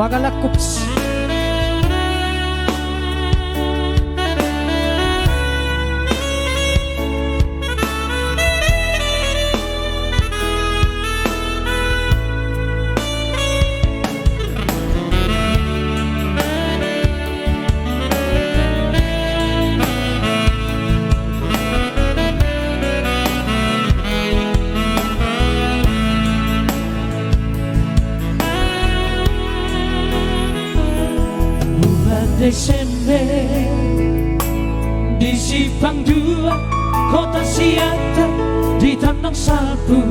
Magalakups. Desember di Simpang 2 Kota Siantar di Tanah Salbu,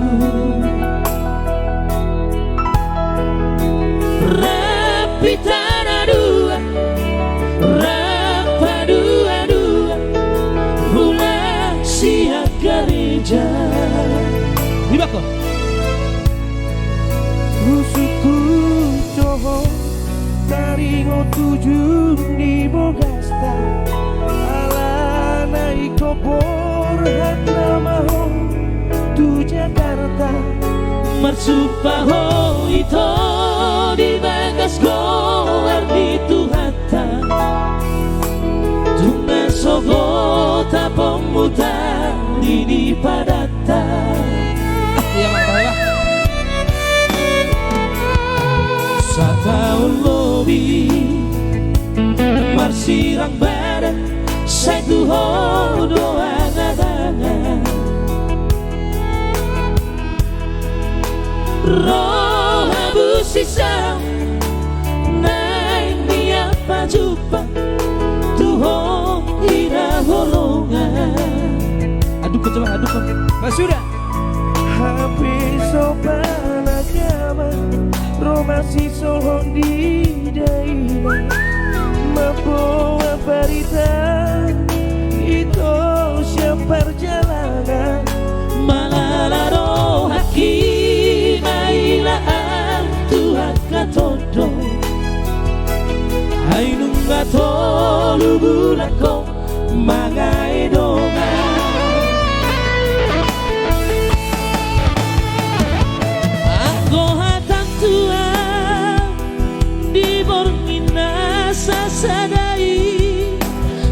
Rapi Tanah 2 Rapa 22 Bulan Siang Gereja di bako Rusuku Joho Taringo tujuh di Bogasta ala naik kobor hatna maho tu Jakarta Marsupaho itu di bagas goar di Tuhata Tunga sogo tapong muta di padata. Iya mantap ya. Sataun lebih marsirang badan satu doa nadangan roh abu sisa naik niapa jumpa Tuhan ina holongan. Aduk coba aduk. Mas sudah. habis sopan agama Romasi sohong di daerah membawa berita itu siapa perjalanan Malalaro haki mailaan Tuhan katodo Hai nungga tolu bulako mangai dongan Aku hatang Tuhan di bormina sasadai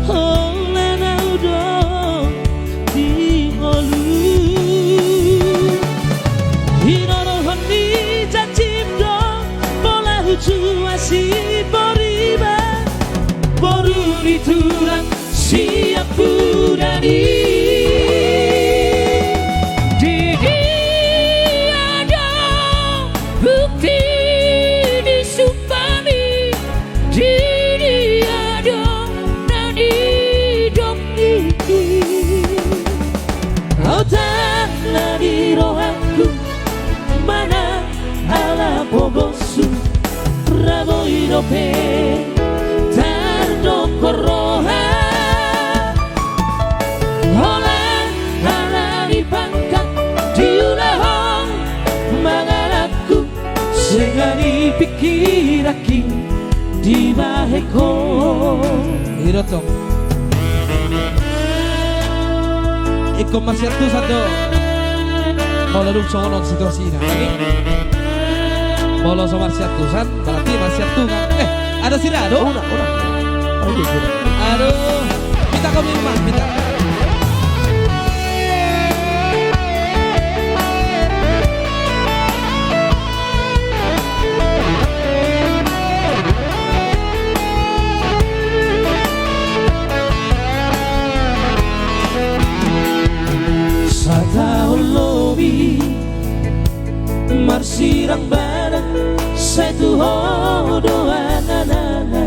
Hola naudo di olu Hinorohon di jacimdo Bola huju asih boriba Boru di tulang siap budani Irope tardo koroha hola hala dipangkat diulahong mangalaku segani pikiraki di baheko Irotong. Iko Marsiatu satu. Mau lalu songonon situasi ini. Bolo sama Marsiatu san berarti Marsiatu kan. Ada si Rado. udah Aduh, minta kau minum mas, minta. Satahun lebih marsirang barang satu doa nanana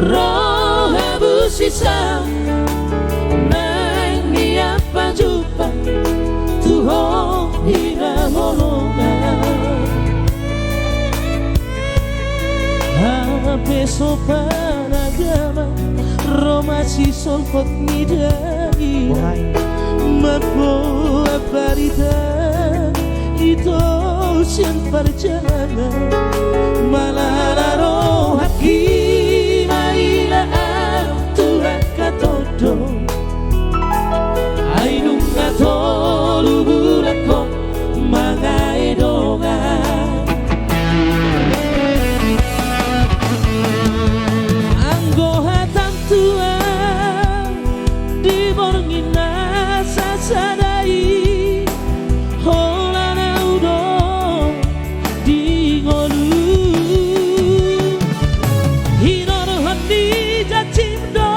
roh abu sisa naik niapa jumpa Tuhan ina holongan Hape sopan agama Romasi solkot nidai Membawa berita itu siang perjalanan Malalaro haki mailaan Tuhan katodo Ainung katolu bulan kok mangai do sadai Hola na udon di ngolu Hinoro handi jachimdo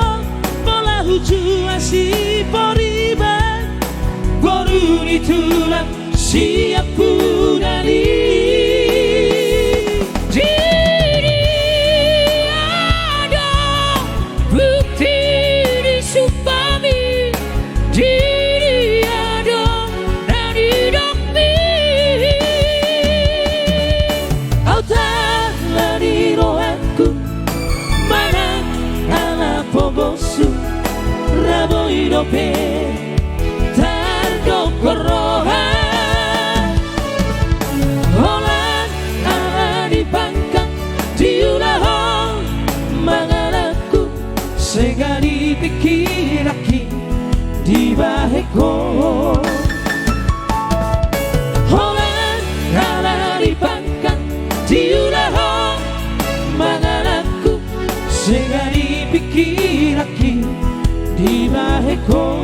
Bola huju asi poriban Goru ni tulang siap punani Raboidope tardo koroha Holan ala di pangkang diulaho mangalaku segari pikiraki di baheko Holan ala di pangkang diulaho mangalaku segari pikiraki di baheko